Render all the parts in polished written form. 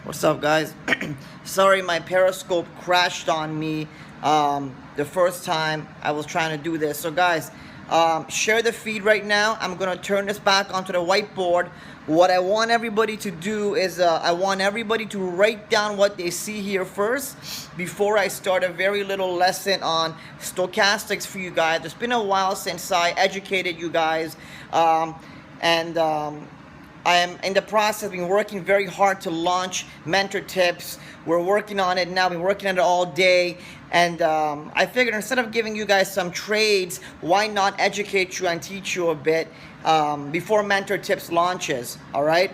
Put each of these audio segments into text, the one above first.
What's up, guys? Sorry, my Periscope crashed on me the first time I was trying to do this. So, guys, share the feed right now. I'm going to turn this back onto the whiteboard. What I want everybody to do is I want everybody to write down what they see here first before I start a very little lesson on stochastics for you guys. It's been a while since I educated you guys. I am in the process, been working very hard to launch mentor tips. We're working on it now, been working on it all day. And I figured instead of giving you guys some trades, why not educate you and teach you a bit before mentor tips launches, all right?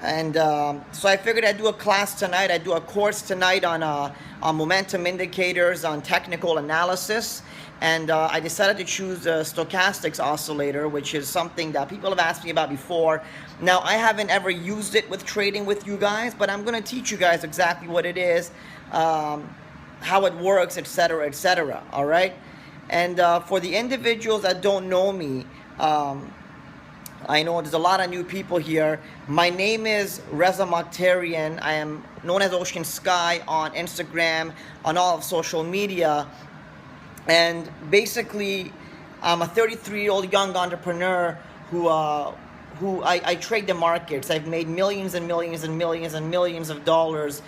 And so I figured I'd do a class tonight. I'd do a course tonight on momentum indicators, on technical analysis. And I decided to choose a stochastics oscillator, which is something that people have asked me about before. Now, I haven't ever used it with trading with you guys, but I'm going to teach you guys exactly what it is, how it works, etc., etc., all right? And for the individuals that don't know me, I know there's a lot of new people here. My name is Reza Mokhtarian. I am known as Ocean Sky on Instagram, on all of social media. And basically, I'm a 33-year-old young entrepreneur who I trade the markets. I've made millions and millions and millions and millions of dollars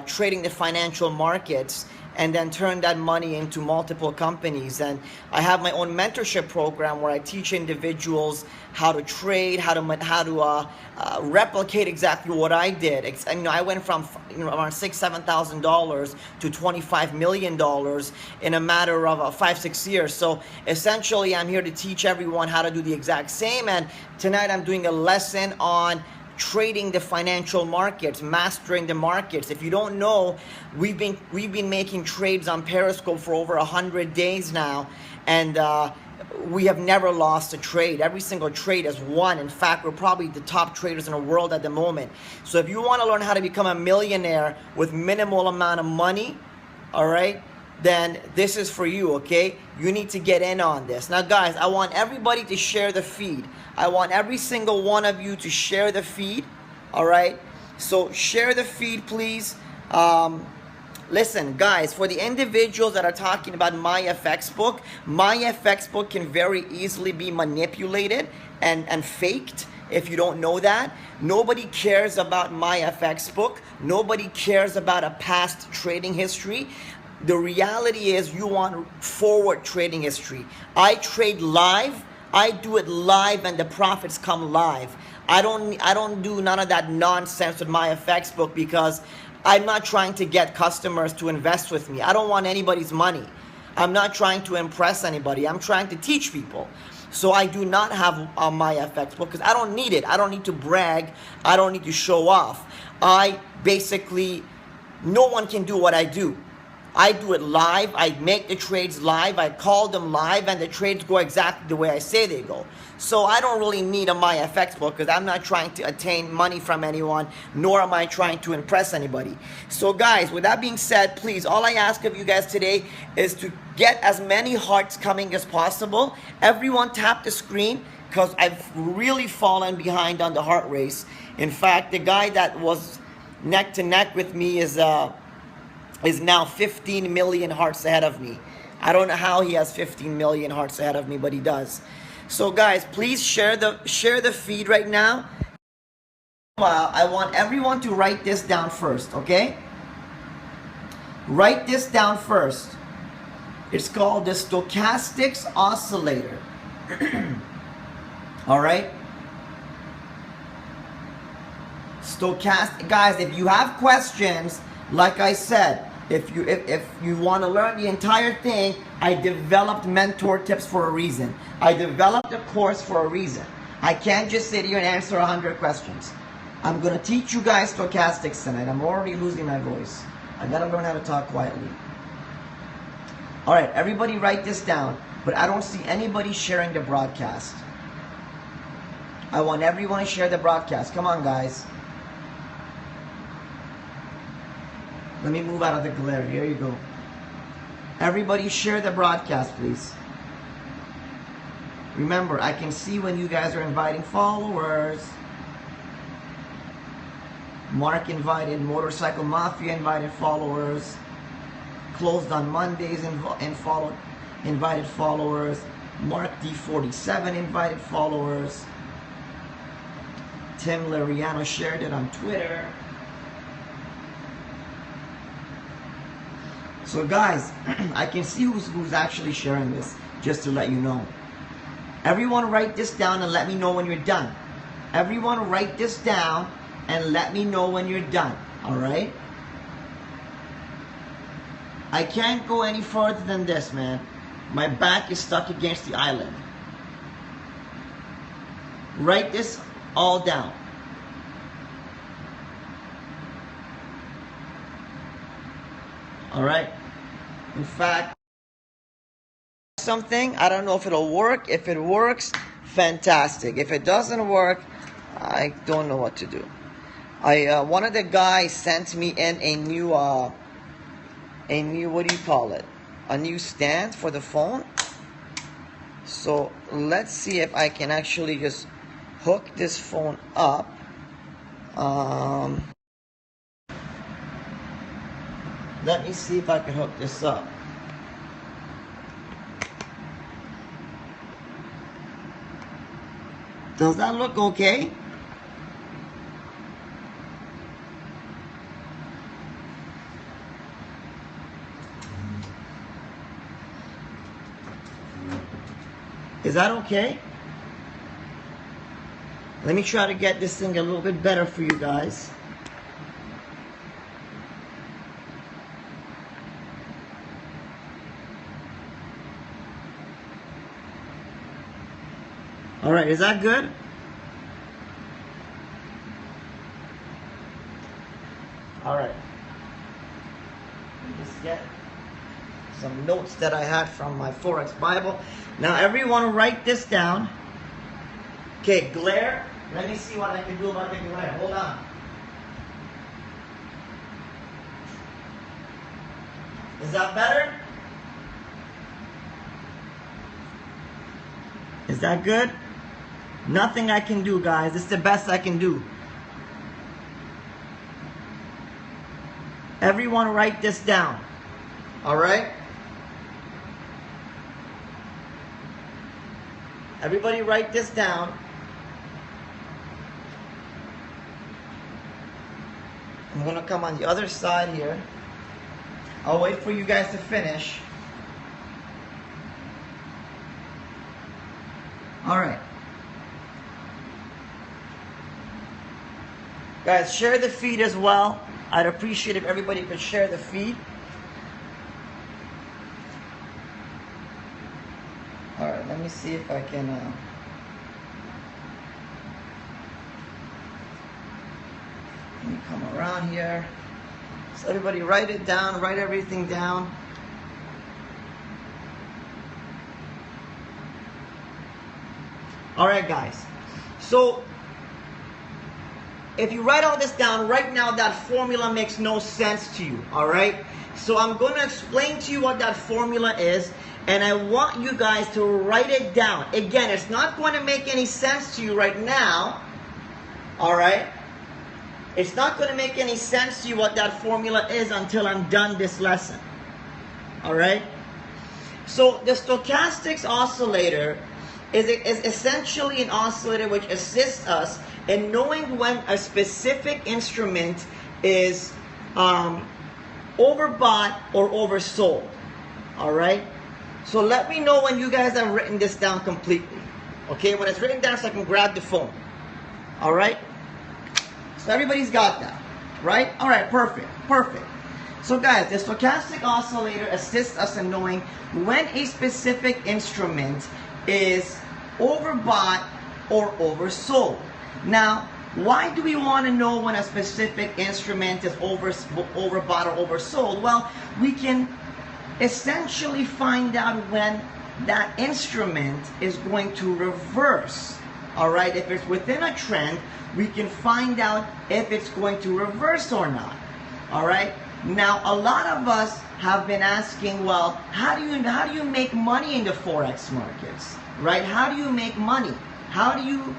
trading the financial markets, and then turn that money into multiple companies. And I have my own mentorship program where I teach individuals how to trade, how to replicate exactly what I did. I went from around $6,000–$7,000 to $25 million in a matter of 5-6 years. So essentially, I'm here to teach everyone how to do the exact same. And tonight, I'm doing a lesson on trading the financial markets, mastering the markets. If you don't know, we've been making trades on Periscope for over 100 days now, and we have never lost a trade. Every single trade has won. In fact, we're probably the top traders in the world at the moment. So if you want to learn how to become a millionaire with minimal amount of money, all right, then this is for you, okay? You need to get in on this. Now, guys, I want everybody to share the feed. I want every single one of you to share the feed, all right? So share the feed, please. Listen, guys, for the individuals that are talking about my FX book can very easily be manipulated and faked. If you don't know that, nobody cares about my FX book. Nobody cares about a past trading history. The reality is you want forward trading history. I trade live. I do it live, and the profits come live. I don't do none of that nonsense with my FX book because I'm not trying to get customers to invest with me. I don't want anybody's money. I'm not trying to impress anybody. I'm trying to teach people. So I do not have my FX book because I don't need it. I don't need to brag. I don't need to show off. No one can do what I do. I do it live. I make the trades live. I call them live, and the trades go exactly the way I say they go. So I don't really need a MyFX book because I'm not trying to attain money from anyone, nor am I trying to impress anybody. So guys, with that being said, please, all I ask of you guys today is to get as many hearts coming as possible. Everyone tap the screen because I've really fallen behind on the heart race. In fact, the guy that was neck to neck with me is now 15 million hearts ahead of me. I don't know how he has 15 million hearts ahead of me, but he does. So guys, please share the feed right now. I want everyone to write this down first, okay? Write this down first. It's called the stochastics oscillator. All right? Guys, if you have questions, like I said, if you want to learn the entire thing, I developed mentor tips for a reason. I developed a course for a reason. I can't just sit here and answer 100 questions. I'm going to teach you guys stochastics tonight. I'm already losing my voice. I got to learn how to talk quietly. All right, everybody write this down, but I don't see anybody sharing the broadcast. I want everyone to share the broadcast. Come on, guys. Let me move out of the glare. Here you go. Everybody share the broadcast, please. Remember, I can see when you guys are inviting followers. Mark invited. Motorcycle Mafia invited followers. Closed on Mondays invited followers. Mark D47 invited followers. Tim Lariano shared it on Twitter. So guys, I can see who's actually sharing this, just to let you know. Everyone write this down and let me know when you're done. Everyone write this down and let me know when you're done. Alright? I can't go any further than this, man. My back is stuck against the island. Write this all down. Alright? In fact, something, I don't know if it'll work. If it works, fantastic. If it doesn't work, I don't know what to do. One of the guys sent me in a new, what do you call it? A new stand for the phone. So let's see if I can actually just hook this phone up. Let me see if I can hook this up. Does that look okay? Is that okay? Let me try to get this thing a little bit better for you guys. All right, is that good? All right. Let me just get some notes that I had from my Forex Bible. Now, everyone write this down. Okay, glare. Let me see what I can do about the glare. Hold on. Is that better? Is that good? Nothing I can do, guys. This is the best I can do. Everyone write this down. All right? Everybody write this down. I'm going to come on the other side here. I'll wait for you guys to finish. All right. Guys, share the feed as well. I'd appreciate if everybody could share the feed. All right, let me see if I can... let me come around here. So everybody write it down, write everything down. All right, guys. So if you write all this down, right now that formula makes no sense to you, all right? So I'm going to explain to you what that formula is, and I want you guys to write it down. Again, it's not going to make any sense to you right now, all right? It's not going to make any sense to you what that formula is until I'm done this lesson, all right? So the stochastics oscillator is essentially an oscillator which assists us in knowing when a specific instrument is overbought or oversold. All right? So let me know when you guys have written this down completely. Okay? When it's written down so I can grab the phone. All right? So everybody's got that. Right? All right, perfect. Perfect. So guys, the stochastic oscillator assists us in knowing when a specific instrument is overbought or oversold. Now, why do we want to know when a specific instrument is overbought or oversold? Well, we can essentially find out when that instrument is going to reverse. All right, if it's within a trend, we can find out if it's going to reverse or not. All right. Now, a lot of us have been asking, well, how do you make money in the Forex markets, right? How do you make money? How do you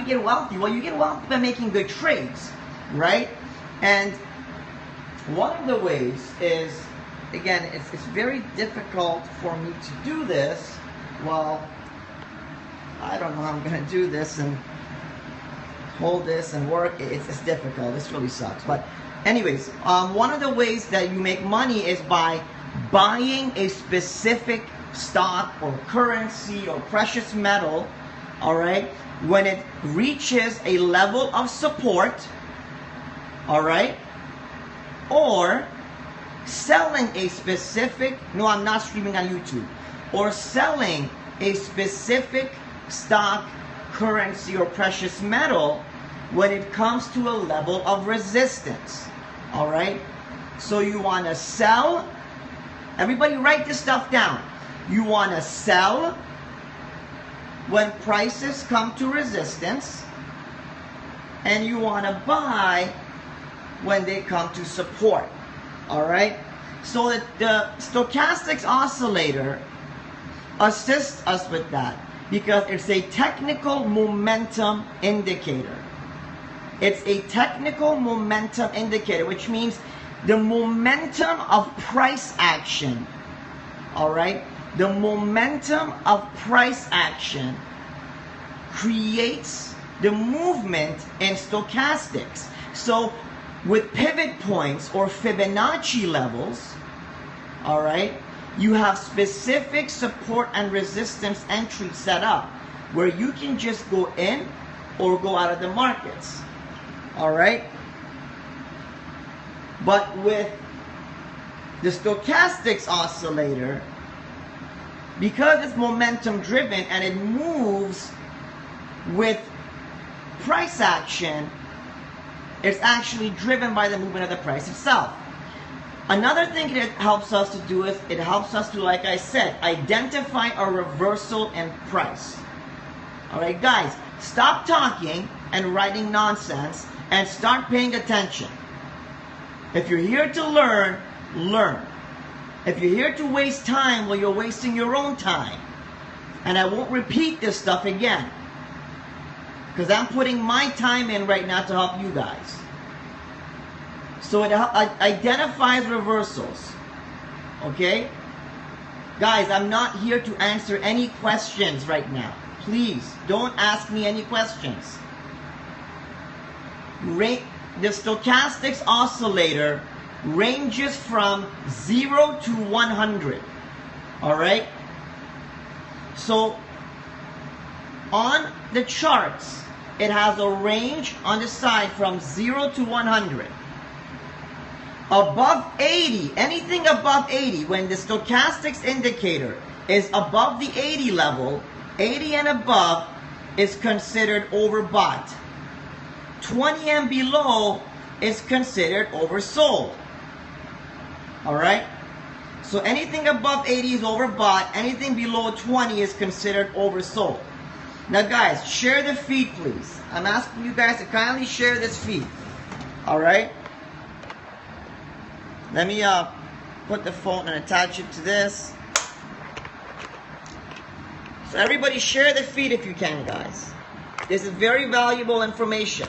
get wealthy? Well, you get wealthy by making good trades, right? And one of the ways is, again, it's very difficult for me to do this. Well, I don't know how I'm going to do this and hold this and work. It's difficult. This really sucks. But anyways, one of the ways that you make money is by buying a specific stock or currency or precious metal, all right, when it reaches a level of support, all right, or selling a specific, no, I'm not streaming on YouTube, or selling a specific stock, currency, or precious metal when it comes to a level of resistance. All right? So you want to sell. Everybody write this stuff down. You want to sell when prices come to resistance, and you want to buy when they come to support. All right? So that the stochastics oscillator assists us with that because it's a technical momentum indicator. It's a technical momentum indicator, which means the momentum of price action, all right? The momentum of price action creates the movement in stochastics. So with pivot points or Fibonacci levels, all right, you have specific support and resistance entries set up where you can just go in or go out of the markets. All right? But with the stochastics oscillator, because it's momentum driven and it moves with price action, it's actually driven by the movement of the price itself. Another thing it helps us to do is it helps us to, like I said, identify a reversal in price. All right, guys, stop talking and writing nonsense and start paying attention. If you're here to learn, learn. If you're here to waste time, well, you're wasting your own time. And I won't repeat this stuff again, because I'm putting my time in right now to help you guys. So it identifies reversals. Okay? Guys, I'm not here to answer any questions right now. Please, don't ask me any questions. The stochastics oscillator ranges from 0 to 100. Alright? So, on the charts, it has a range on the side from 0 to 100. Above 80, anything above 80, when the stochastics indicator is above the 80 level, 80 and above is considered overbought. 20 and below is considered oversold. Alright? So anything above 80 is overbought, anything below 20 is considered oversold. Now guys, share the feed please. I'm asking you guys to kindly share this feed. Alright? Let me put the phone and attach it to this. So everybody share the feed if you can, guys. This is very valuable information.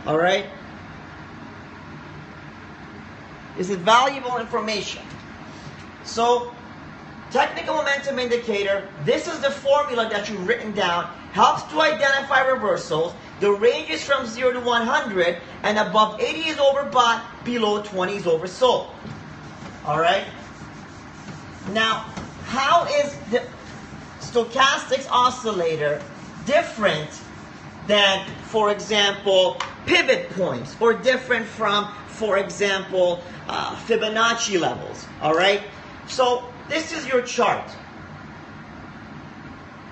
Alright? This is valuable information. So, technical momentum indicator, this is the formula that you've written down, helps to identify reversals. The range is from 0 to 100, and above 80 is overbought, below 20 is oversold. Alright? Now, how is the stochastics oscillator different than, for example, pivot points, or different from, for example, Fibonacci levels? Alright? So, this is your chart.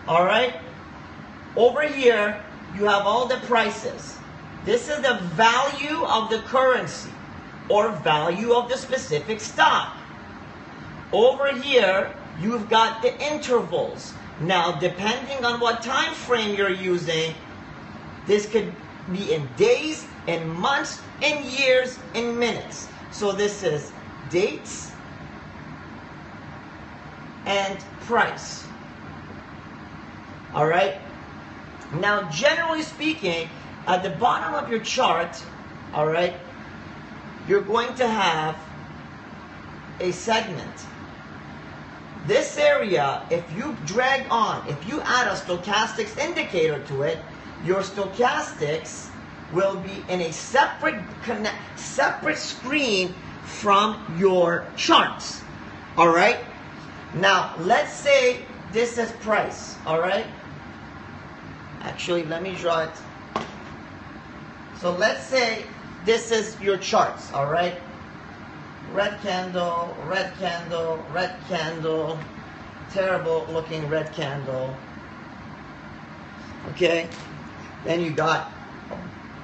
Alright? Over here, you have all the prices. This is the value of the currency, or value of the specific stock. Over here, you've got the intervals. Now, depending on what time frame you're using, this could be in days, in months, in years, in minutes. So this is dates and price. Alright? Now, generally speaking, At the bottom of your chart, all right, you're going to have a segment. This area, if you drag on, if you add a stochastics indicator to it, your stochastics will be in a separate screen from your charts. All right? Now, let's say this is price. All right? Actually, let me draw it. So let's say this is your charts. All right? Red candle, red candle, red candle, terrible looking red candle. Okay? Then you got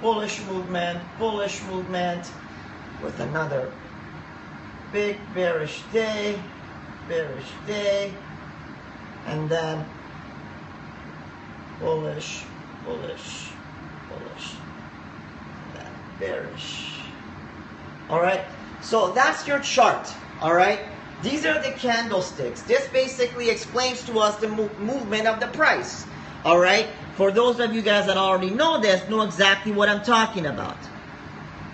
bullish movement with another big bearish day, and then bullish, and then bearish. All right, so that's your chart. All right, these are the candlesticks. This basically explains to us the movement of the price. All right, for those of you guys that already know this, know exactly what I'm talking about.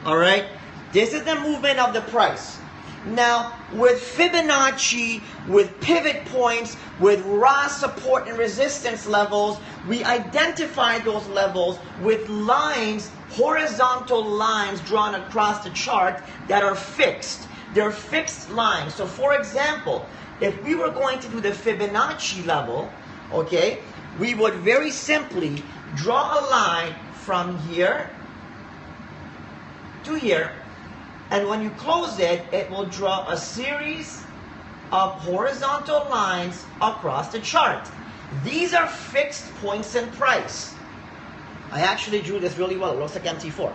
All right, this is the movement of the price. Now, with Fibonacci, with pivot points, with raw support and resistance levels, we identify those levels with lines, horizontal lines drawn across the chart that are fixed. They're fixed lines. So, for example, if we were going to do the Fibonacci level, okay, we would very simply draw a line from here to here, and when you close it, it will draw a series of horizontal lines across the chart. These are fixed points in price. I actually drew this really well. It looks like MT4.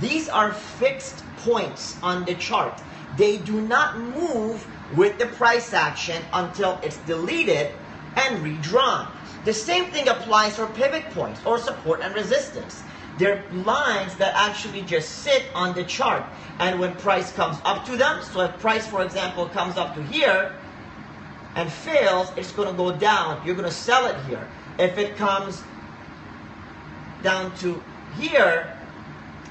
These are fixed points on the chart. They do not move with the price action until it's deleted and redrawn. The same thing applies for pivot points or support and resistance. They're lines that actually just sit on the chart. And when price comes up to them, so if price, for example, comes up to here and fails, it's going to go down. You're going to sell it here. If it comes down to here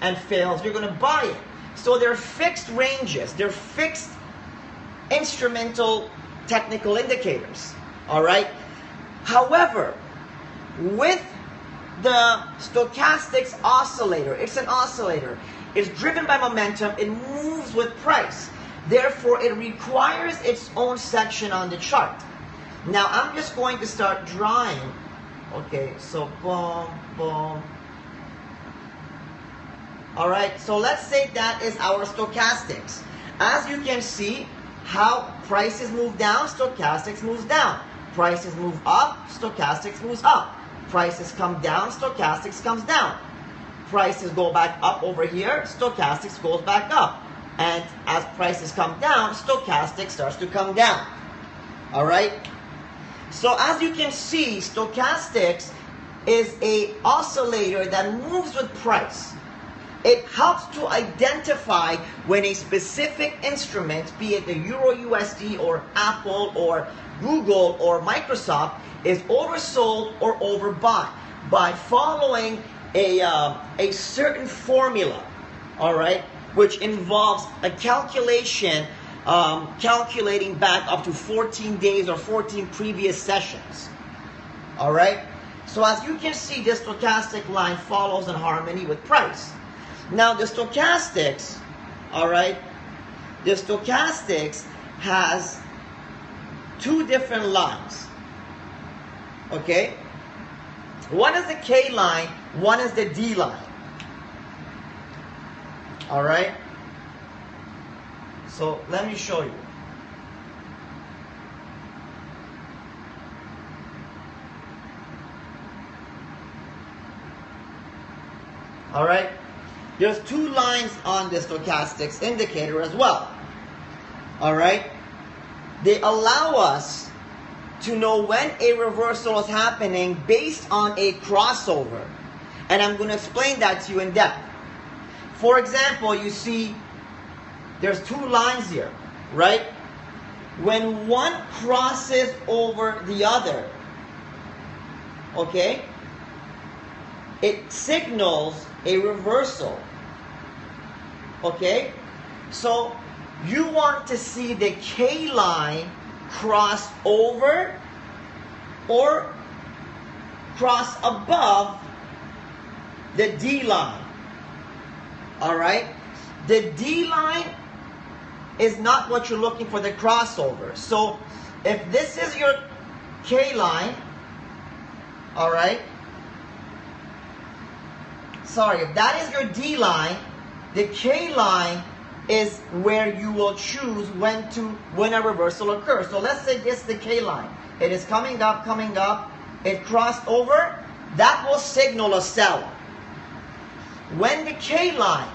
and fails, you're going to buy it. So they're fixed ranges. They're fixed instrumental technical indicators. All right? However, with the stochastics oscillator, it's an oscillator. It's driven by momentum. It moves with price. Therefore, it requires its own section on the chart. Now, I'm just going to start drawing. Okay, so boom, boom. All right, so let's say that is our stochastics. As you can see, how prices move down, stochastics moves down. Prices move up, stochastics moves up. Prices come down, stochastics comes down. Prices go back up over here, stochastics goes back up. And as prices come down, stochastics starts to come down. All right? So as you can see, stochastics is an oscillator that moves with price. It helps to identify when a specific instrument, be it the Euro USD or Apple or Google or Microsoft, is oversold or overbought by following a certain formula, all right, which involves a calculation, calculating back up to 14 days or 14 previous sessions, all right? So as you can see, this stochastic line follows in harmony with price. Now the stochastics, all right, the stochastics has two different lines, okay? One is the K line, one is the D line, all right? So let me show you. All right? There's two lines on the stochastics indicator as well. All right? They allow us to know when a reversal is happening based on a crossover. And I'm going to explain that to you in depth. For example, you see there's two lines here, right? When one crosses over the other, okay, it signals a reversal. Okay? So you want to see the K line cross over or cross above the D line. Alright? The D line is not what you're looking for, the crossover. So if this is your K line, alright? Sorry, if that is your D line, the K line is where you will choose when a reversal occurs. So let's say this is the K line. It is coming up, it crossed over, that will signal a sell. When the K line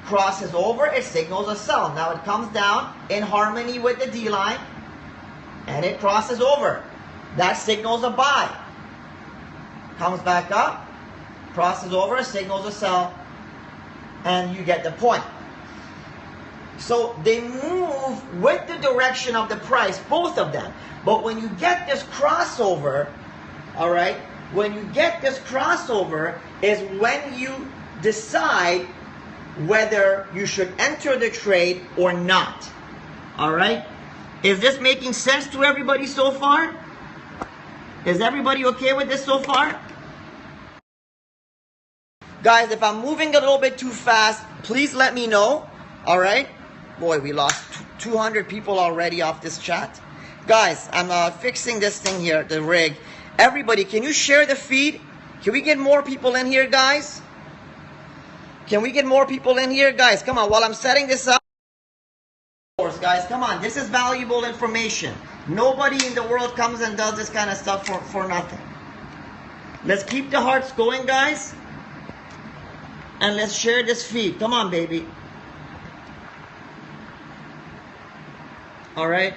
crosses over, it signals a sell. Now it comes down in harmony with the D line, and it crosses over. That signals a buy. Comes back up, crosses over, signals a sell, and you get the point. So they move with the direction of the price, both of them. But when you get this crossover, all right, when you get this crossover is when you decide whether you should enter the trade or not. All right? Is this making sense to everybody so far? Is everybody okay with this so far? Guys, if I'm moving a little bit too fast, please let me know. All right? Boy, we lost 200 people already off this chat. Guys, I'm fixing this thing here, the rig. Everybody, can you share the feed? Can we get more people in here, guys? Can we get more people in here? Guys, come on, while I'm setting this up. Guys, come on, this is valuable information. Nobody in the world comes and does this kind of stuff for nothing. Let's keep the hearts going, guys. And let's share this feed. Come on, baby. All right.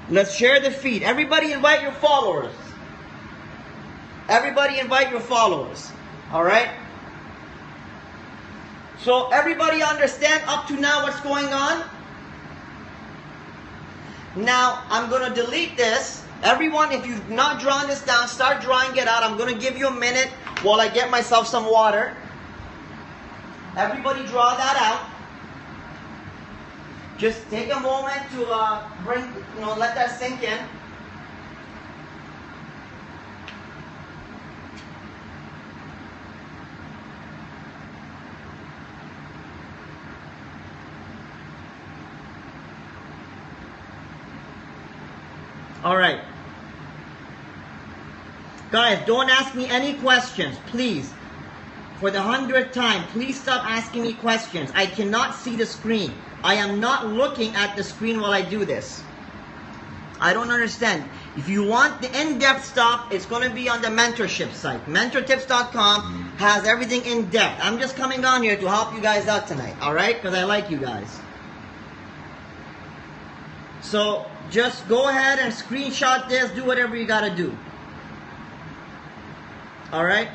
Let's share the feed. Everybody invite your followers. Everybody invite your followers. All right. So everybody understand up to now what's going on? Now I'm going to delete this. Everyone, if you've not drawn this down, start drawing it out. I'm going to give you a minute while I get myself some water. Everybody draw that out. Just take a moment to let that sink in. All right. Guys, don't ask me any questions, please. For the 100th time, please stop asking me questions. I cannot see the screen. I am not looking at the screen while I do this. I don't understand. If you want the in-depth stuff, it's going to be on the mentorship site. Mentortips.com has everything in depth. I'm just coming on here to help you guys out tonight, all right? Because I like you guys. So just go ahead and screenshot this. Do whatever you got to do. All right?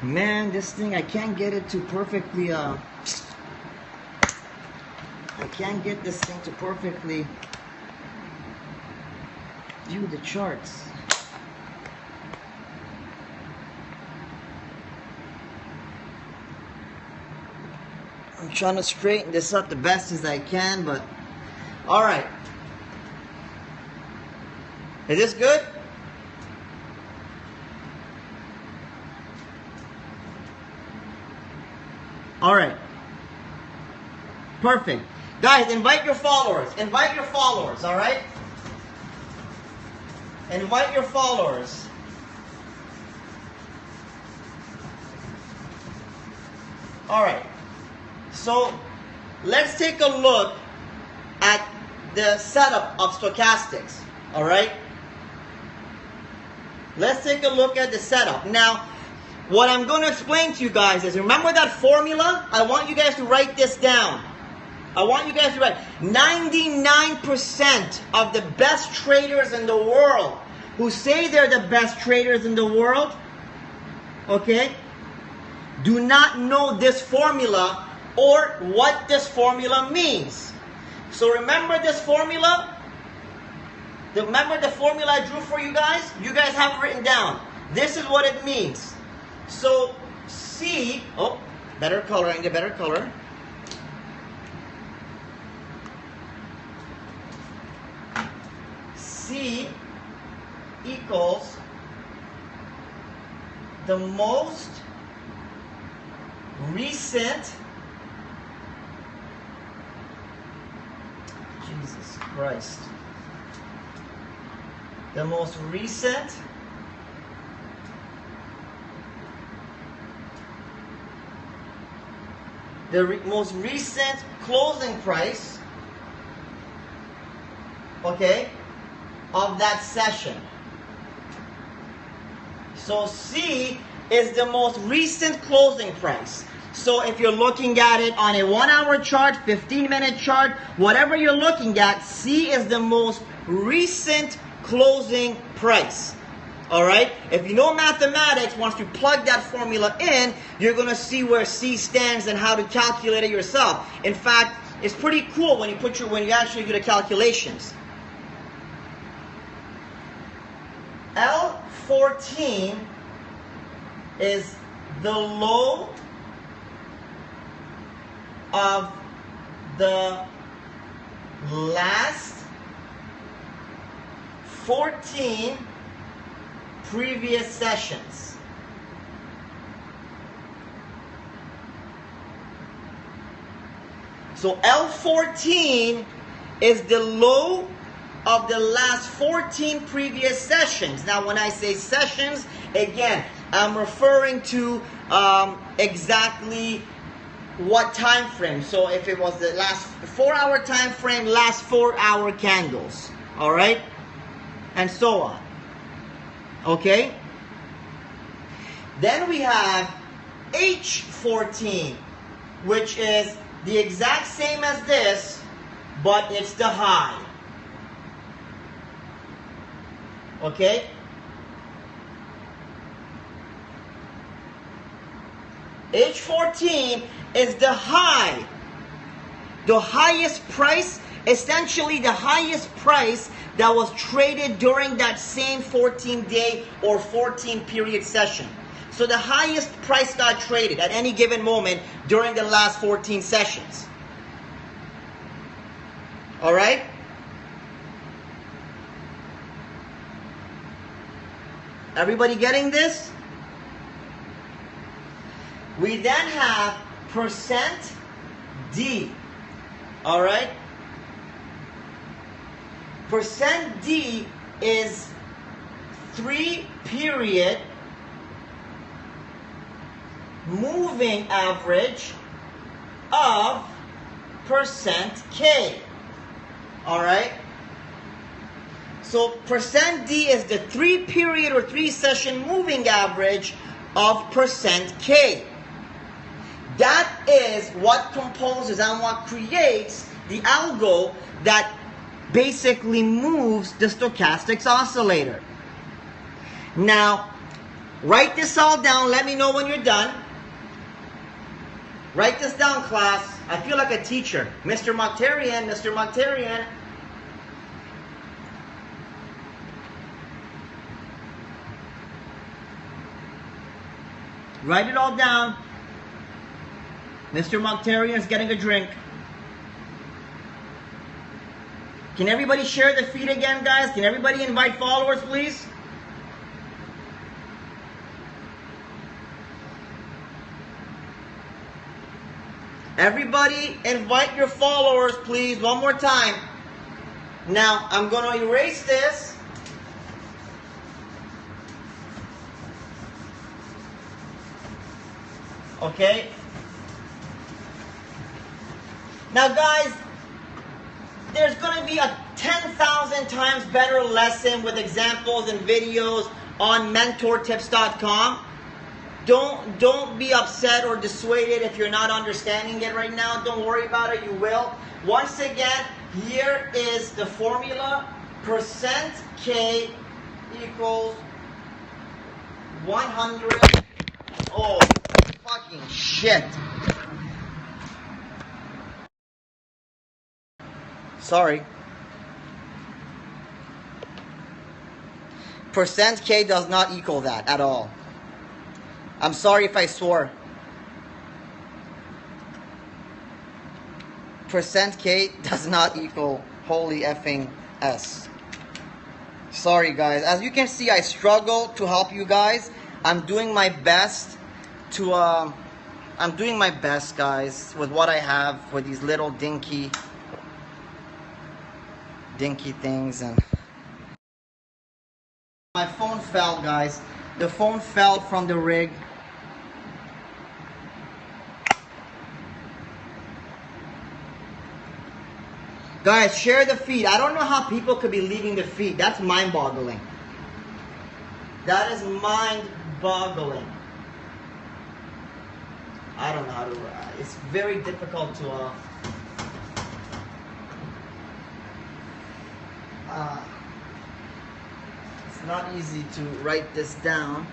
Man, this thing, I can't get it to perfectly... I can't get this thing to perfectly view the charts. I'm trying to straighten this up the best as I can, but all right. Is this good? All right. Perfect. Guys, invite your followers. Invite your followers, all right? Invite your followers. All right. So, let's take a look at the setup of stochastics, all right? Let's take a look at the setup. Now, what I'm going to explain to you guys is, remember that formula? I want you guys to write this down. I want you guys to write 99% of the best traders in the world who say they're the best traders in the world, okay, do not know this formula or what this formula means. So remember this formula? Remember the formula I drew for you guys? You guys have it written down. This is what it means. So C, oh, better color, I need a better color. C equals the most recent, Jesus Christ, the most recent most recent closing price, okay, of that session. So C is the most recent closing price. So if you're looking at it on a 1 hour chart, 15-minute chart, whatever you're looking at, C is the most recent closing price. All right? If you know mathematics, once you plug that formula in, you're going to see where C stands and how to calculate it yourself. In fact, it's pretty cool when you actually do the calculations. L14 is the low of the last 14 previous sessions. So L14 is the low of the last 14 previous sessions. Now when I say sessions, again, I'm referring to exactly what time frame. So if it was the last 4 hour time frame, last 4 hour candles, all right, and so on. Okay, then we have H14, which is the exact same as this, but it's the high. Okay, H14 is the high, the highest price, essentially the highest price that was traded during that same 14-day or 14-period session. So the highest price got traded at any given moment during the last 14 sessions. All right? Everybody getting this? We then have percent D. All right? Percent D is 3-period moving average of percent K. All right? So percent D is the 3-period or 3-session moving average of percent K. That is what composes and what creates the algo that basically moves the stochastics oscillator. Now, write this all down. Let me know when you're done. Write this down, class. I feel like a teacher. Mr. Mokhtarian, Mr. Mokhtarian. Write it all down. Mr. Mokhtarian is getting a drink. Can everybody share the feed again, guys? Can everybody invite followers, please? Everybody invite your followers, please, one more time. Now, I'm going to erase this. Okay? Now, guys, there's going to be a 10,000 times better lesson with examples and videos on mentortips.com. Don't be upset or dissuaded if you're not understanding it right now. Don't worry about it, you will. Once again, here is the formula. Percent K equals 100. Oh, fucking shit. Sorry. Percent K does not equal that at all. I'm sorry if I swore. Percent K does not equal holy effing S. Sorry guys. As you can see, I struggle to help you guys. I'm doing my best to I'm doing my best, guys, with what I have, with these little dinky things. And my phone fell, guys. The phone fell from the rig. Guys, share the feed. I don't know how people could be leaving the feed. That's mind-boggling. That is mind-boggling. I don't know how to. It's very difficult to. It's not easy to write this down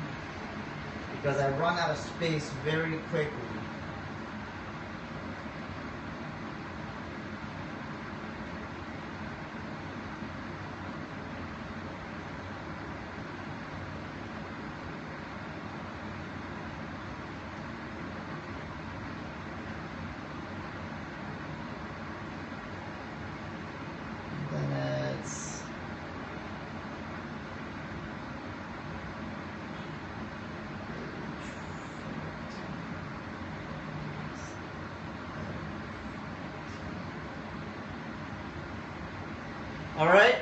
because I run out of space very quickly. All right.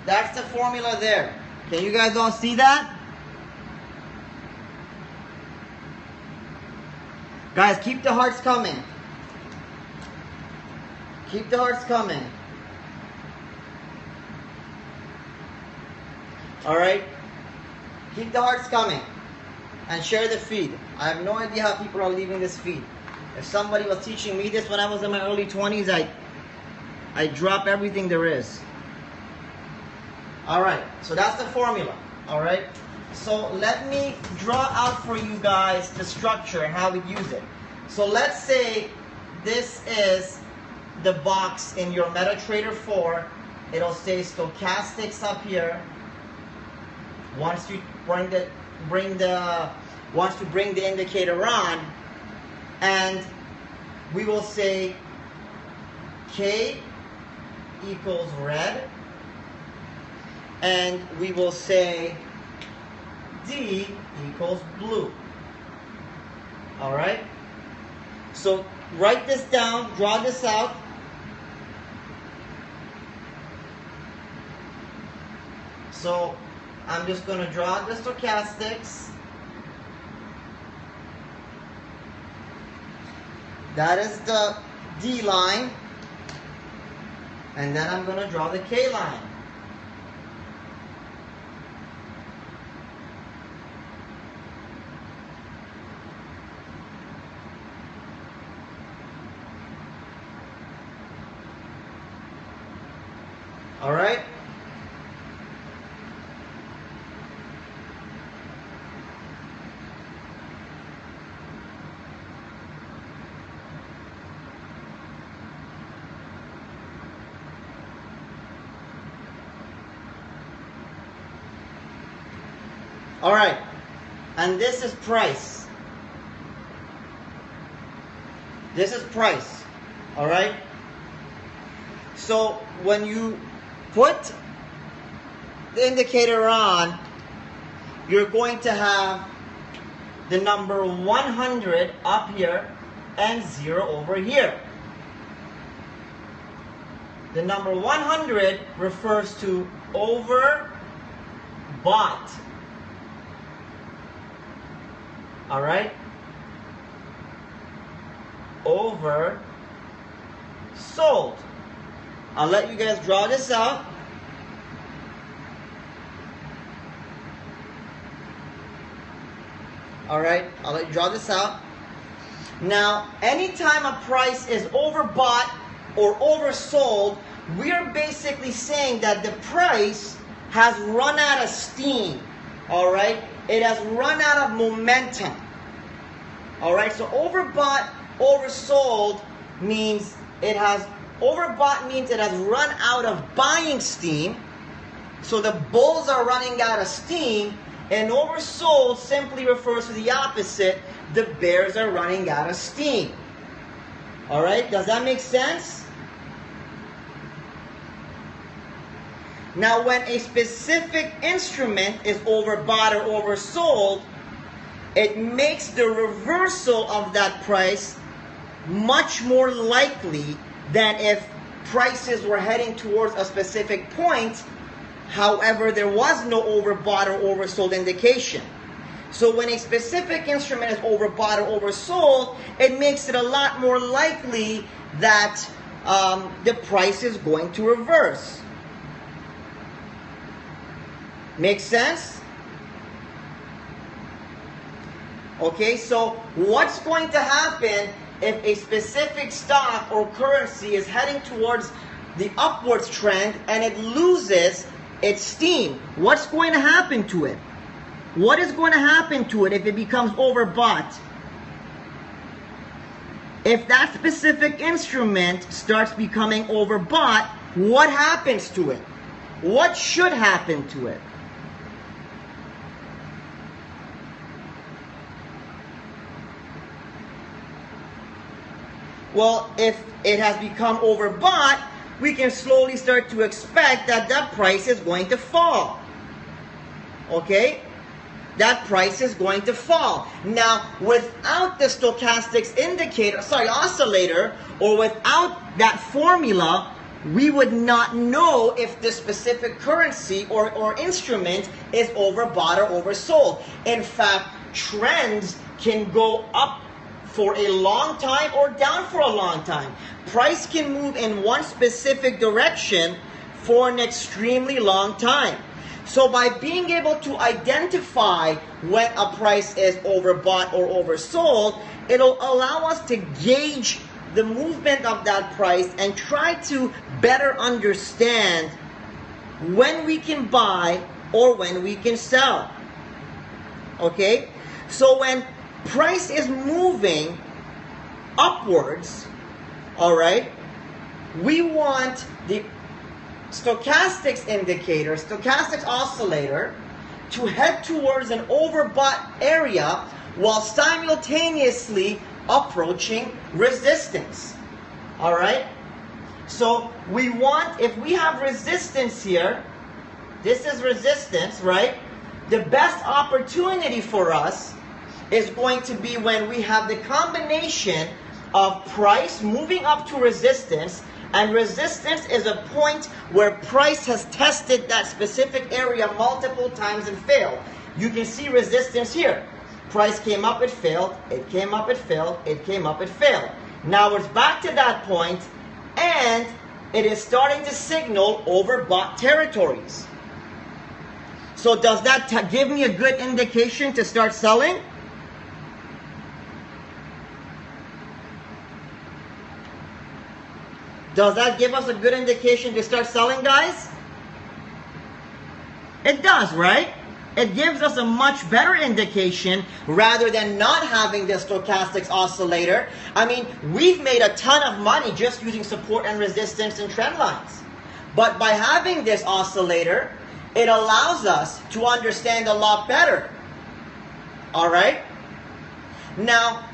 That's the formula there. Can you guys all see that? Guys, keep the hearts coming. Keep the hearts coming. All right. Keep the hearts coming. And share the feed. I have no idea how people are leaving this feed. If somebody was teaching me this when I was in my early 20s, I'd drop everything there is. All right, so that's the formula. All right, so let me draw out for you guys the structure and how we use it. So let's say this is the box in your MetaTrader 4. It'll say stochastics up here. Once you bring the indicator on, and we will say K equals red, and we will say D equals blue. All right? So write this down, draw this out. So I'm just going to draw the stochastics. That is the D line. And then I'm going to draw the K line. All right? All right, and this is price. This is price, all right? So when you put the indicator on, you're going to have the number 100 up here and 0 over here. The number 100 refers to overbought. All right? Over sold. I'll let you guys draw this out. All right, I'll let you draw this out. Now, anytime a price is overbought or oversold, we're basically saying that the price has run out of steam. All right? It has run out of momentum. All right? So overbought, oversold means it has Overbought means it has run out of buying steam. So the bulls are running out of steam. And oversold simply refers to the opposite. The bears are running out of steam. All right, does that make sense? Now, when a specific instrument is overbought or oversold, it makes the reversal of that price much more likely than if prices were heading towards a specific point. However, there was no overbought or oversold indication. So when a specific instrument is overbought or oversold, it makes it a lot more likely that the price is going to reverse. Make sense? Okay, so what's going to happen if a specific stock or currency is heading towards the upwards trend and it loses its steam? What's going to happen to it? What is going to happen to it if it becomes overbought? If that specific instrument starts becoming overbought, what happens to it? What should happen to it? Well, if it has become overbought, we can slowly start to expect that that price is going to fall. Okay? That price is going to fall. Now, without the stochastics indicator, oscillator, or without that formula, we would not know if the specific currency or instrument is overbought or oversold. In fact, trends can go up for a long time or down for a long time. Price can move in one specific direction for an extremely long time. So by being able to identify when a price is overbought or oversold, it'll allow us to gauge the movement of that price and try to better understand when we can buy or when we can sell. Okay? So when price is moving upwards, all right, we want the stochastics indicator, stochastics oscillator, to head towards an overbought area while simultaneously approaching resistance. All right? So we want, if we have resistance here, this is resistance, right? The best opportunity for us is going to be when we have the combination of price moving up to resistance, and resistance is a point where price has tested that specific area multiple times and failed. You can see resistance here. Price came up, it failed, it came up, it failed, it came up, it failed. Now it's back to that point, and it is starting to signal overbought territories. So does that give me a good indication to start selling? Does that give us a good indication to start selling, guys? It does, right? It gives us a much better indication rather than not having the stochastics oscillator. I mean, we've made a ton of money just using support and resistance and trend lines. But by having this oscillator, it allows us to understand a lot better. All right? Now,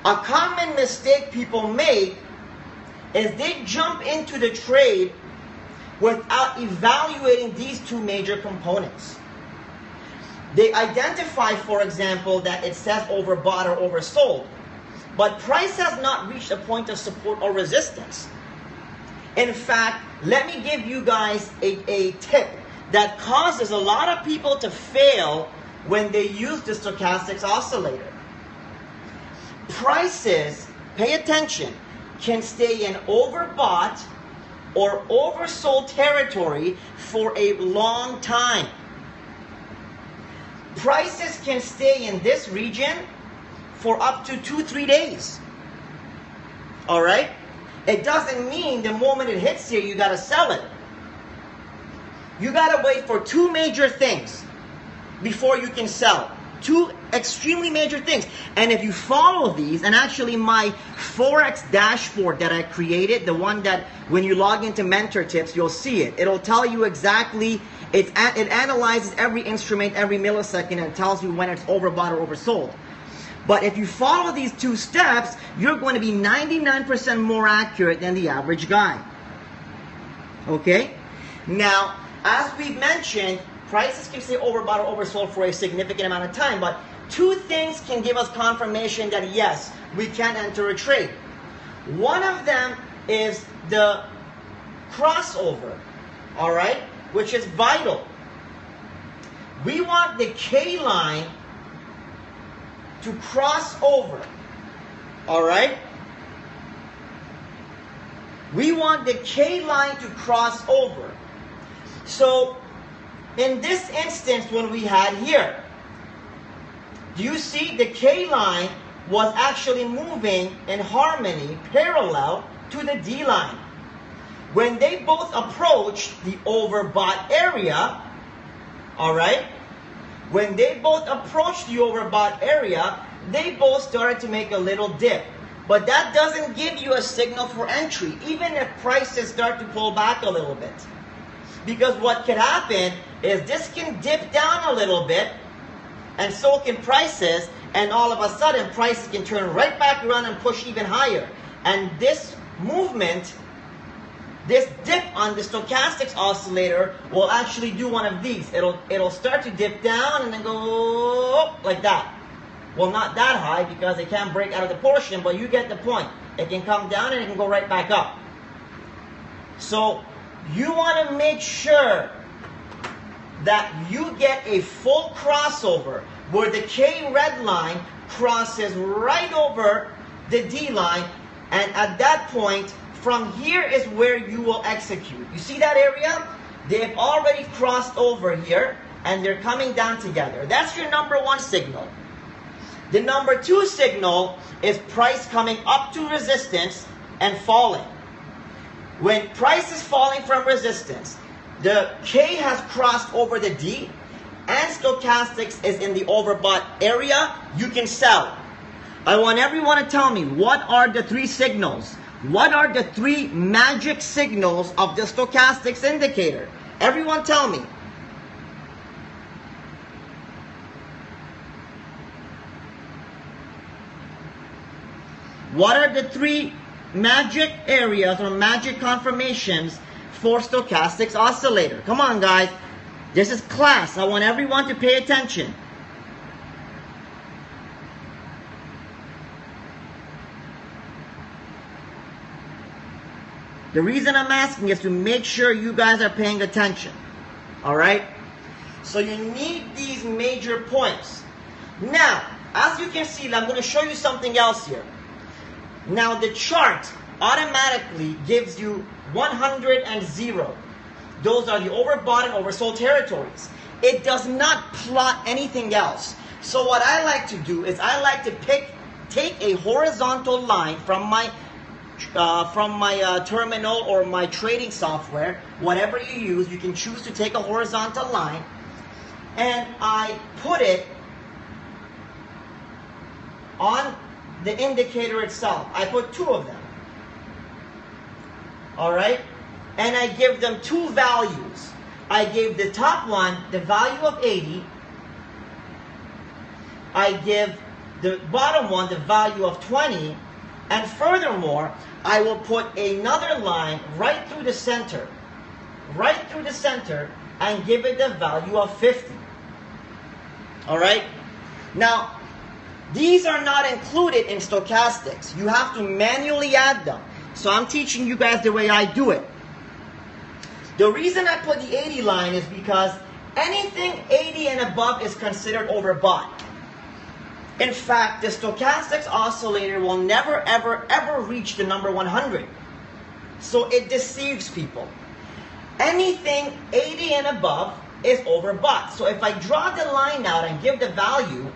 a common mistake people make is they jump into the trade without evaluating these two major components. They identify, for example, that it says overbought or oversold, but price has not reached a point of support or resistance. In fact, let me give you guys a tip that causes a lot of people to fail when they use the stochastics oscillator. Prices, pay attention, can stay in overbought or oversold territory for a long time. Prices can stay in this region for up to 2-3 days. All right? It doesn't mean the moment it hits here, you got to sell it. You got to wait for two major things before you can sell. Two extremely major things. And if you follow these, and actually my Forex dashboard that I created, the one that when you log into Mentor Tips, you'll see it. It'll tell you exactly, it analyzes every instrument, every millisecond, and tells you when it's overbought or oversold. But if you follow these 2 steps, you're going to be 99% more accurate than the average guy. Okay? Now, as we mentioned, prices can stay overbought or oversold for a significant amount of time, but 2 things can give us confirmation that yes, we can enter a trade. One of them is the crossover, all right, which is vital. We want the K line to cross over, all right? We want the K line to cross over. So, in this instance, when we had here, do you see the K line was actually moving in harmony, parallel to the D line. When they both approached the overbought area, all right, when they both approached the overbought area, they both started to make a little dip. But that doesn't give you a signal for entry, even if prices start to pull back a little bit. Because what can happen is this can dip down a little bit, and so can prices, and all of a sudden prices can turn right back around and push even higher. And this movement, this dip on the stochastics oscillator will actually do one of these. It'll start to dip down and then go like that. Well, not that high because it can't break out of the portion, but you get the point. It can come down and it can go right back up. So you want to make sure that you get a full crossover where the K red line crosses right over the D line, and at that point, from here is where you will execute. You see that area? They've already crossed over here, and they're coming down together. That's your number 1 signal. The number 2 signal is price coming up to resistance and falling. When price is falling from resistance, the K has crossed over the D, and stochastics is in the overbought area, you can sell. I want everyone to tell me, what are the 3 signals? What are the 3 magic signals of the stochastics indicator? Everyone tell me. What are the 3 magic areas or magic confirmations for stochastics oscillator? Come on, guys. This is class. I want everyone to pay attention. The reason I'm asking is to make sure you guys are paying attention. All right? So you need these major points. Now, as you can see, I'm going to show you something else here. Now, the chart automatically gives you 100 and 0. Those are the overbought and oversold territories. It does not plot anything else. So what I like to do is I like to take a horizontal line from my terminal or my trading software, whatever you use. You can choose to take a horizontal line, and I put it on the indicator itself. I put 2 of them. All right? And I give them 2 values. I gave the top one the value of 80. I give the bottom one the value of 20. And furthermore, I will put another line right through the center. Right through the center, and give it the value of 50. All right? Now, these are not included in stochastics. You have to manually add them. So I'm teaching you guys the way I do it. The reason I put the 80 line is because anything 80 and above is considered overbought. In fact, the stochastics oscillator will never, ever, ever reach the number 100. So it deceives people. Anything 80 and above is overbought. So if I draw the line out and give the value,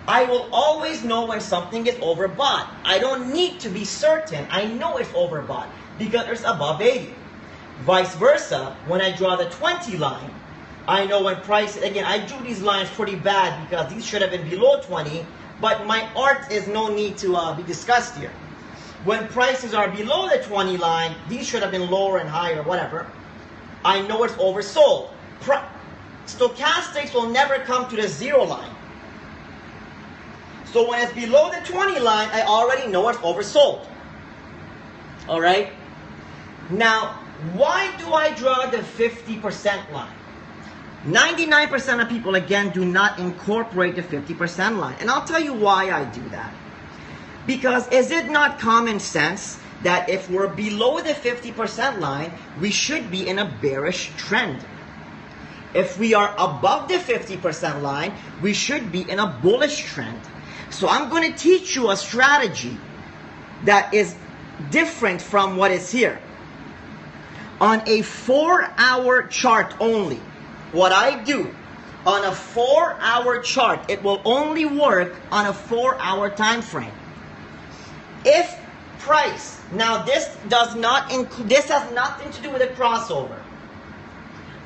I will always know when something is overbought. I don't need to be certain. I know it's overbought because it's above 80. Vice versa, when I draw the 20 line, I know when price, again, I drew these lines pretty bad because these should have been below 20, but my art is no need to be discussed here. When prices are below the 20 line, these should have been lower and higher, whatever. I know it's oversold. Stochastics will never come to the 0 line. So when it's below the 20 line, I already know it's oversold. All right? Now, why do I draw the 50% line? 99% of people, again, do not incorporate the 50% line. And I'll tell you why I do that. Because is it not common sense that if we're below the 50% line, we should be in a bearish trend? If we are above the 50% line, we should be in a bullish trend. So I'm going to teach you a strategy that is different from what is here. On a 4-hour chart only, what I do on a 4-hour chart, it will only work on a 4-hour time frame. If price, now this does not include, this has nothing to do with a crossover.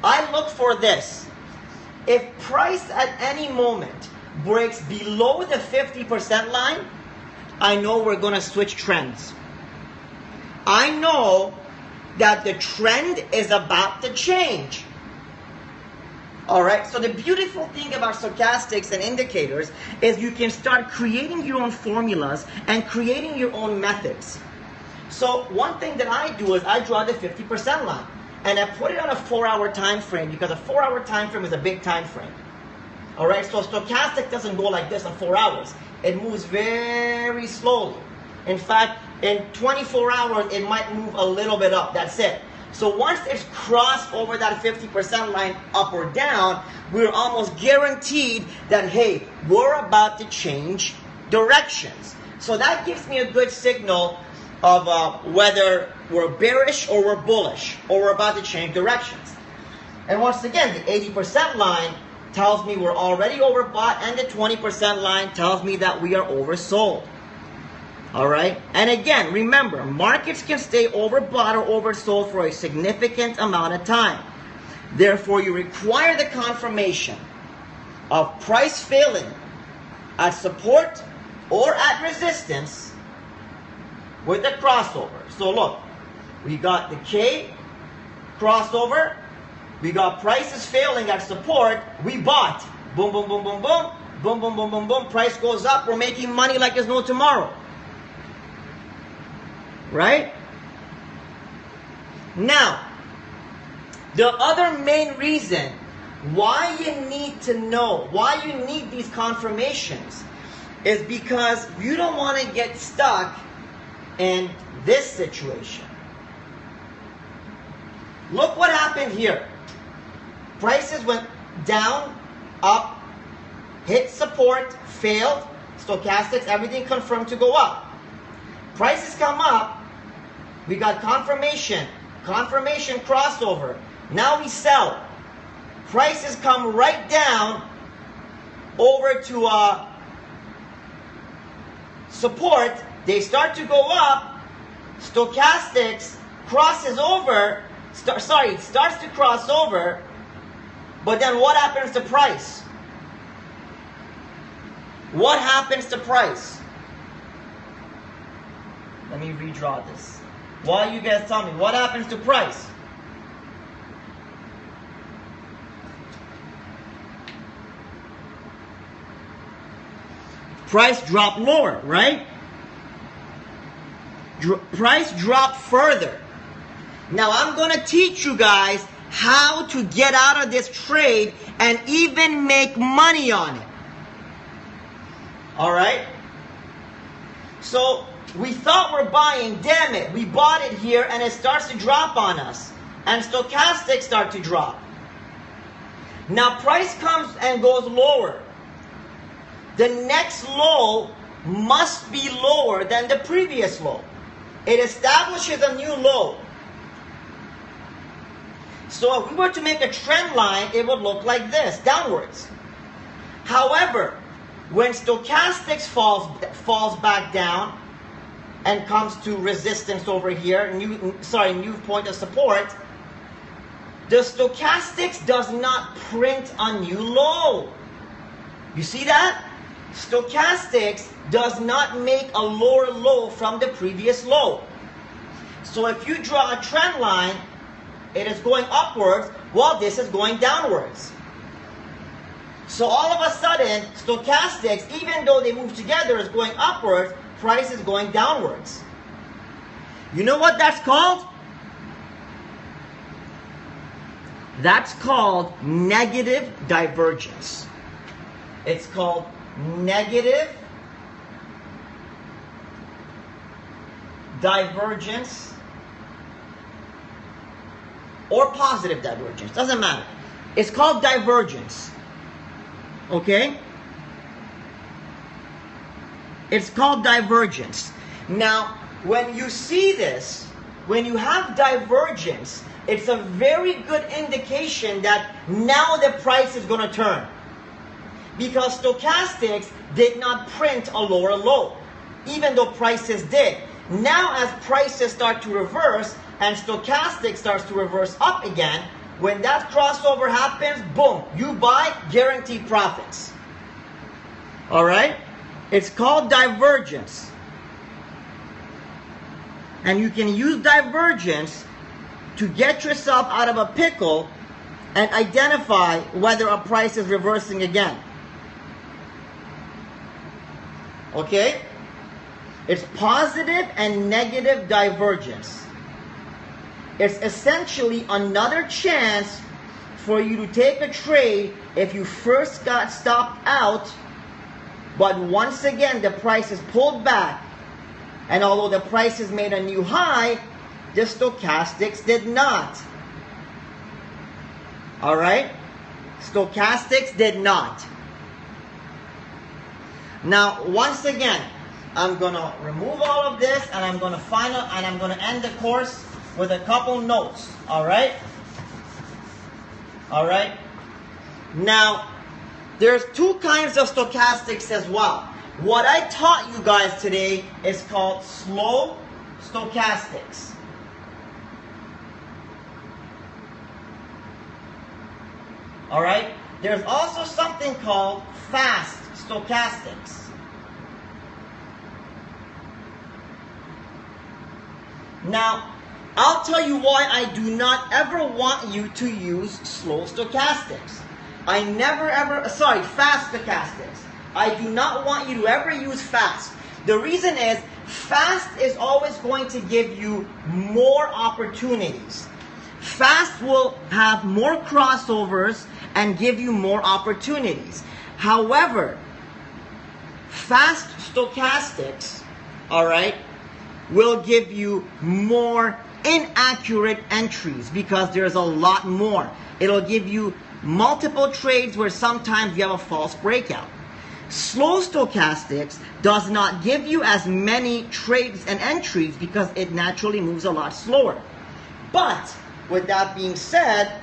I look for this. If price at any moment breaks below the 50% line, I know we're going to switch trends. I know that the trend is about to change. All right, so the beautiful thing about stochastics and indicators is you can start creating your own formulas and creating your own methods. So one thing that I do is I draw the 50% line and I put it on a 4-hour time frame because a 4-hour time frame is a big time frame. All right, so stochastic doesn't go like this on 4 hours. It moves very slowly. In fact, in 24 hours, it might move a little bit up. That's it. So once it's crossed over that 50% line up or down, we're almost guaranteed that, hey, we're about to change directions. So that gives me a good signal of whether we're bearish or we're bullish or we're about to change directions. And once again, the 80% line tells me we're already overbought, and the 20% line tells me that we are oversold. All right? And again, remember, markets can stay overbought or oversold for a significant amount of time. Therefore, you require the confirmation of price failing at support or at resistance with the crossover. So look, we got the K crossover. We got prices failing at support. We bought. Boom, boom, boom, boom, boom. Boom, boom, boom, boom, boom. Price goes up. We're making money like there's no tomorrow. Right? Now, the other main reason why you need to know, why you need these confirmations, is because you don't want to get stuck in this situation. Look what happened here. Prices went down, up, hit support, failed. Stochastics, everything confirmed to go up. Prices come up. We got confirmation crossover. Now we sell. Prices come right down over to support. They start to go up. Stochastics crosses over. Starts to cross over. But then what happens to price? What happens to price? Let me redraw this. While you guys tell me, what happens to price? Price dropped lower, right? Price dropped further. Now I'm going to teach you guys how to get out of this trade and even make money on it. All right? So we thought we're buying, damn it, we bought it here and it starts to drop on us. And stochastics start to drop. Now price comes and goes lower. The next low must be lower than the previous low. It establishes a new low. So if we were to make a trend line, it would look like this, downwards. However, when stochastics falls back down and comes to resistance over here, new point of support, The stochastics does not print a new low. You see that? Stochastics does not make a lower low from the previous low. So if you draw a trend line, it is going upwards while this is going downwards. So all of a sudden, stochastics, even though they move together, is going upwards, price is going downwards. You know what that's called? That's called negative divergence. It's called negative divergence or positive divergence. Doesn't matter. It's called divergence. Okay? It's called divergence. Now, when you see this, when you have divergence, it's a very good indication that now the price is going to turn. Because stochastics did not print a lower low, even though prices did. Now as prices start to reverse and stochastic starts to reverse up again, when that crossover happens, boom, you buy, guaranteed profits. All right? It's called divergence. And you can use divergence to get yourself out of a pickle and identify whether a price is reversing again. Okay? It's positive and negative divergence. It's essentially another chance for you to take a trade if you first got stopped out, but once again the price is pulled back. And although the price has made a new high, the stochastics did not. Alright? Stochastics did not. Now, once again, I'm going to remove all of this and I'm going to end the course with a couple notes. Alright? Alright? Now, there's two kinds of stochastics as well. What I taught you guys today is called slow stochastics. Alright? There's also something called fast stochastics. Now, I'll tell you why I do not ever want you to use slow stochastics. Fast stochastics. I do not want you to ever use fast. The reason is, fast is always going to give you more opportunities. Fast will have more crossovers and give you more opportunities. However, fast stochastics, alright, will give you more inaccurate entries because there's a lot more. It'll give you multiple trades where sometimes you have a false breakout. Slow stochastics does not give you as many trades and entries because it naturally moves a lot slower. But with that being said,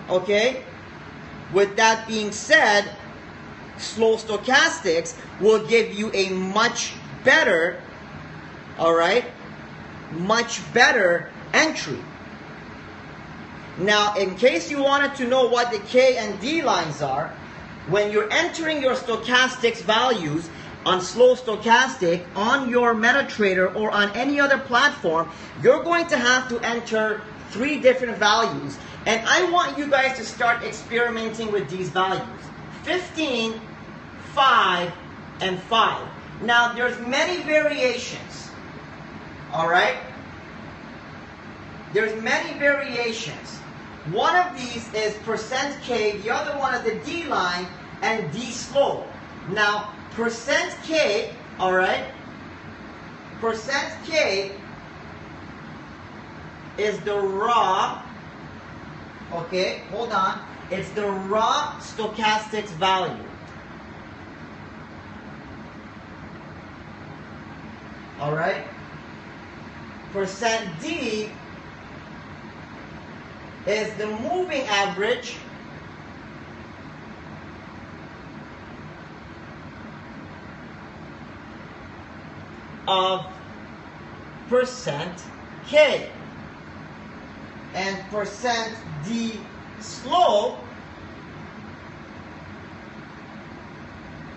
slow stochastics will give you a much better, much better entry. Now, in case you wanted to know what the K and D lines are, when you're entering your stochastics values on slow stochastic, on your MetaTrader or on any other platform, you're going to have to enter 3 different values. And I want you guys to start experimenting with these values. 15, 5, and 5. Now, there's many variations. Alright? There's many variations. One of these is %K, the other one is the D line, and D slow. Now, %K, alright, %K is the raw, okay, hold on, it's the raw stochastics value. Alright? %D is the moving average of %K. and percent D slope,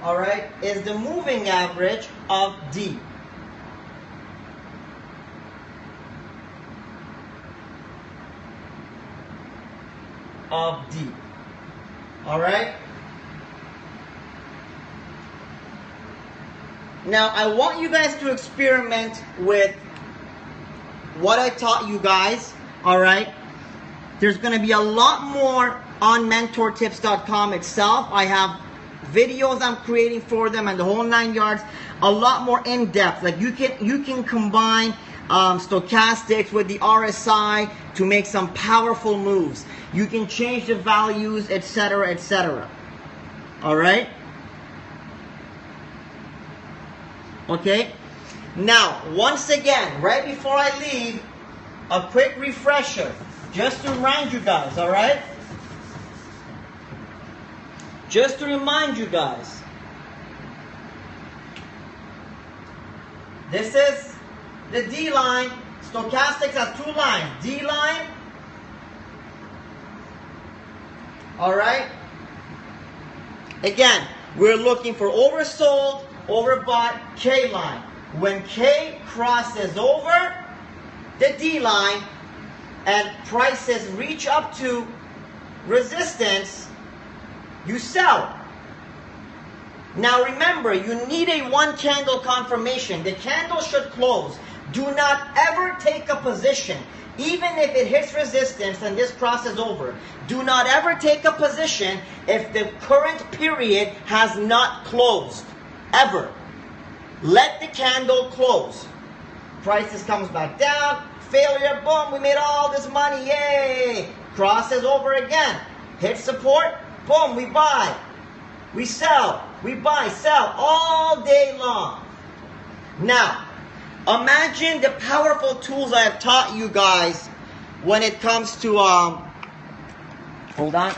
all right, is the moving average of D. Of D. All right? Now, I want you guys to experiment with what I taught you guys, all right? There's going to be a lot more on mentortips.com itself. I have videos I'm creating for them and the whole 9 yards, a lot more in depth. Like you can combine stochastics with the RSI to make some powerful moves. You can change the values, etc., etc. All right? Okay? Now, once again, right before I leave, a quick refresher, just to remind you guys, all right? Just to remind you guys, this is the D line. Stochastics has two lines. D line, all right? Again, we're looking for oversold, overbought, K line. When K crosses over the D line and prices reach up to resistance, you sell. Now remember, you need a one candle confirmation. The candle should close. Do not ever take a position, even if it hits resistance and this crosses over. Do not ever take a position if the current period has not closed. Ever. Let the candle close. Prices comes back down. Failure, boom, we made all this money, yay. Crosses over again. Hit support, boom, we buy. We sell, we buy, sell all day long. Now, imagine the powerful tools I have taught you guys when it comes to, hold on.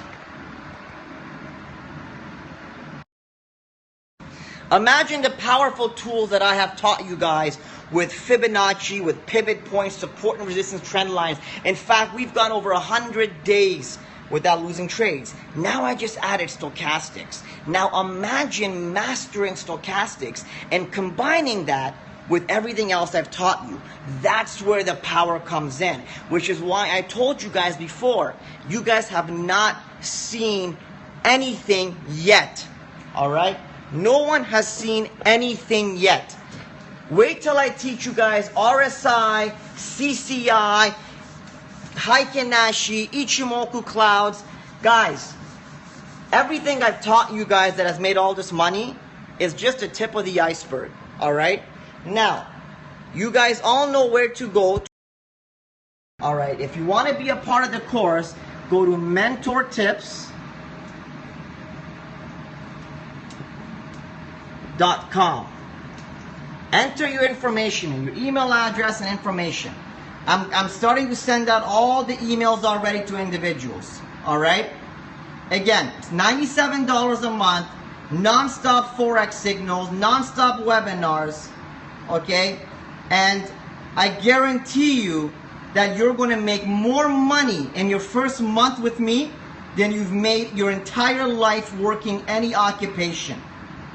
Imagine the powerful tools that I have taught you guys with Fibonacci, with pivot points, support and resistance trend lines. In fact, we've gone over 100 days without losing trades. Now I just added stochastics. Now imagine mastering stochastics and combining that with everything else I've taught you. That's where the power comes in, which is why I told you guys before, you guys have not seen anything yet, all right? No one has seen anything yet. Wait till I teach you guys RSI, CCI, Heiken Nashi, Ichimoku clouds. Guys, everything I've taught you guys that has made all this money is just a tip of the iceberg, all right? Now, you guys all know where to go. All right, if you want to be a part of the course, go to mentortips.com. Enter your information, your email address and information. I'm starting to send out all the emails already to individuals, all right? Again, it's $97 a month, non-stop Forex signals, non-stop webinars, okay? And I guarantee you that you're going to make more money in your first month with me than you've made your entire life working any occupation.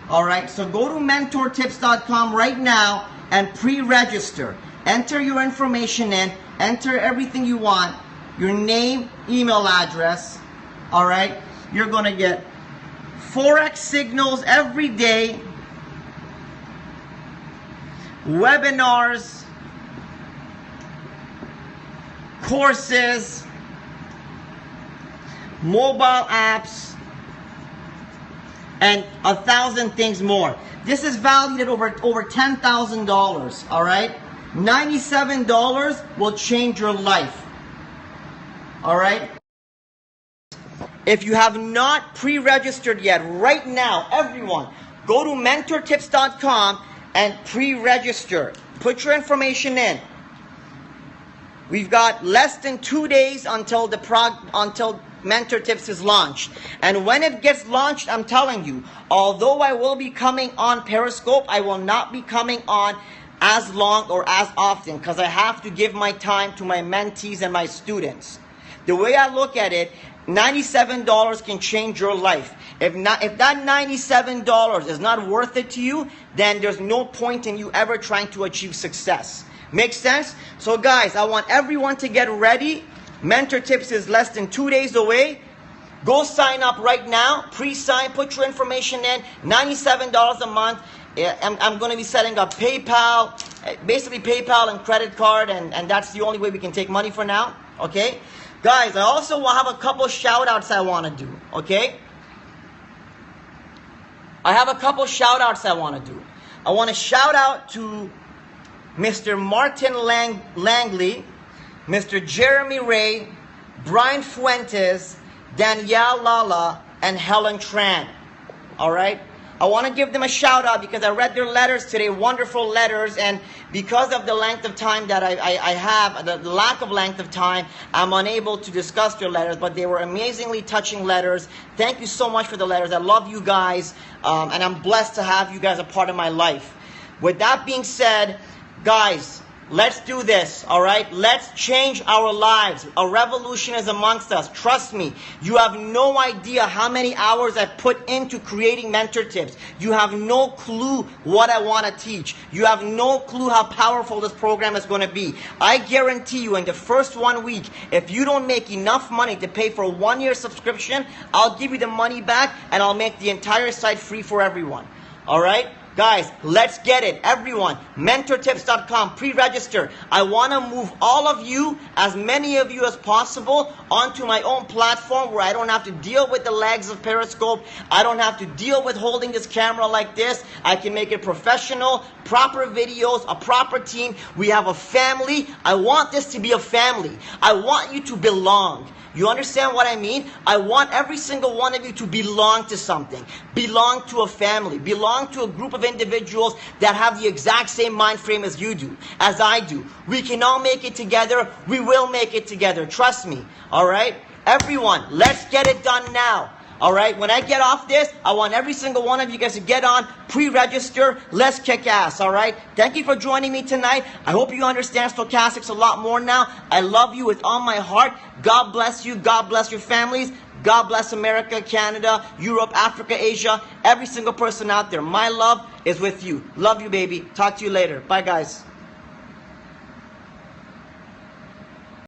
All right, so go to mentortips.com right now and pre-register. Enter your information in, enter everything you want, your name, email address, all right? You're going to get Forex signals every day, webinars, courses, mobile apps, and 1,000 things more. This is valued at over $10,000, all right? $97 will change your life, all right? If you have not pre-registered yet, right now, everyone, go to mentortips.com and pre-register. Put your information in. We've got less than 2 days until Mentor Tips is launched. And when it gets launched, I'm telling you, although I will be coming on Periscope, I will not be coming on as long or as often because I have to give my time to my mentees and my students. The way I look at it, $97 can change your life. If that $97 is not worth it to you, then there's no point in you ever trying to achieve success. Make sense? So guys, I want everyone to get ready. Mentor Tips is less than 2 days away. Go sign up right now. Pre-sign, put your information in. $97 a month. I'm going to be setting up PayPal, basically PayPal and credit card, and that's the only way we can take money for now. Okay? Guys, I also have a couple shout outs I want to do. Okay? I have a couple shout outs I want to do. I want to shout out to Mr. Martin Langley, Mr. Jeremy Ray, Brian Fuentes, Danielle Lala, and Helen Tran. All right? I want to give them a shout out because I read their letters today, wonderful letters, and because of the length of time that I have, the lack of length of time, I'm unable to discuss their letters, but they were amazingly touching letters. Thank you so much for the letters. I love you guys, and I'm blessed to have you guys a part of my life. With that being said, guys, let's do this, all right? Let's change our lives. A revolution is amongst us. Trust me, you have no idea how many hours I put into creating Mentor Tips. You have no clue what I want to teach. You have no clue how powerful this program is going to be. I guarantee you in the first 1 week, if you don't make enough money to pay for a 1-year subscription, I'll give you the money back and I'll make the entire site free for everyone. All right? Guys, let's get it. Everyone, mentortips.com, pre-register. I want to move all of you, as many of you as possible, onto my own platform where I don't have to deal with the lags of Periscope. I don't have to deal with holding this camera like this. I can make it professional, proper videos, a proper team. We have a family. I want this to be a family. I want you to belong. You understand what I mean? I want every single one of you to belong to something, belong to a family, belong to a group of individuals that have the exact same mind frame as you do, as I do. We can all make it together. We will make it together. Trust me. All right? Everyone, let's get it done now. All right? When I get off this, I want every single one of you guys to get on, pre-register. Let's kick ass. All right? Thank you for joining me tonight. I hope you understand stochastics a lot more now. I love you with all my heart. God bless you. God bless your families. God bless America, Canada, Europe, Africa, Asia. Every single person out there. My love is with you. Love you, baby. Talk to you later. Bye, guys.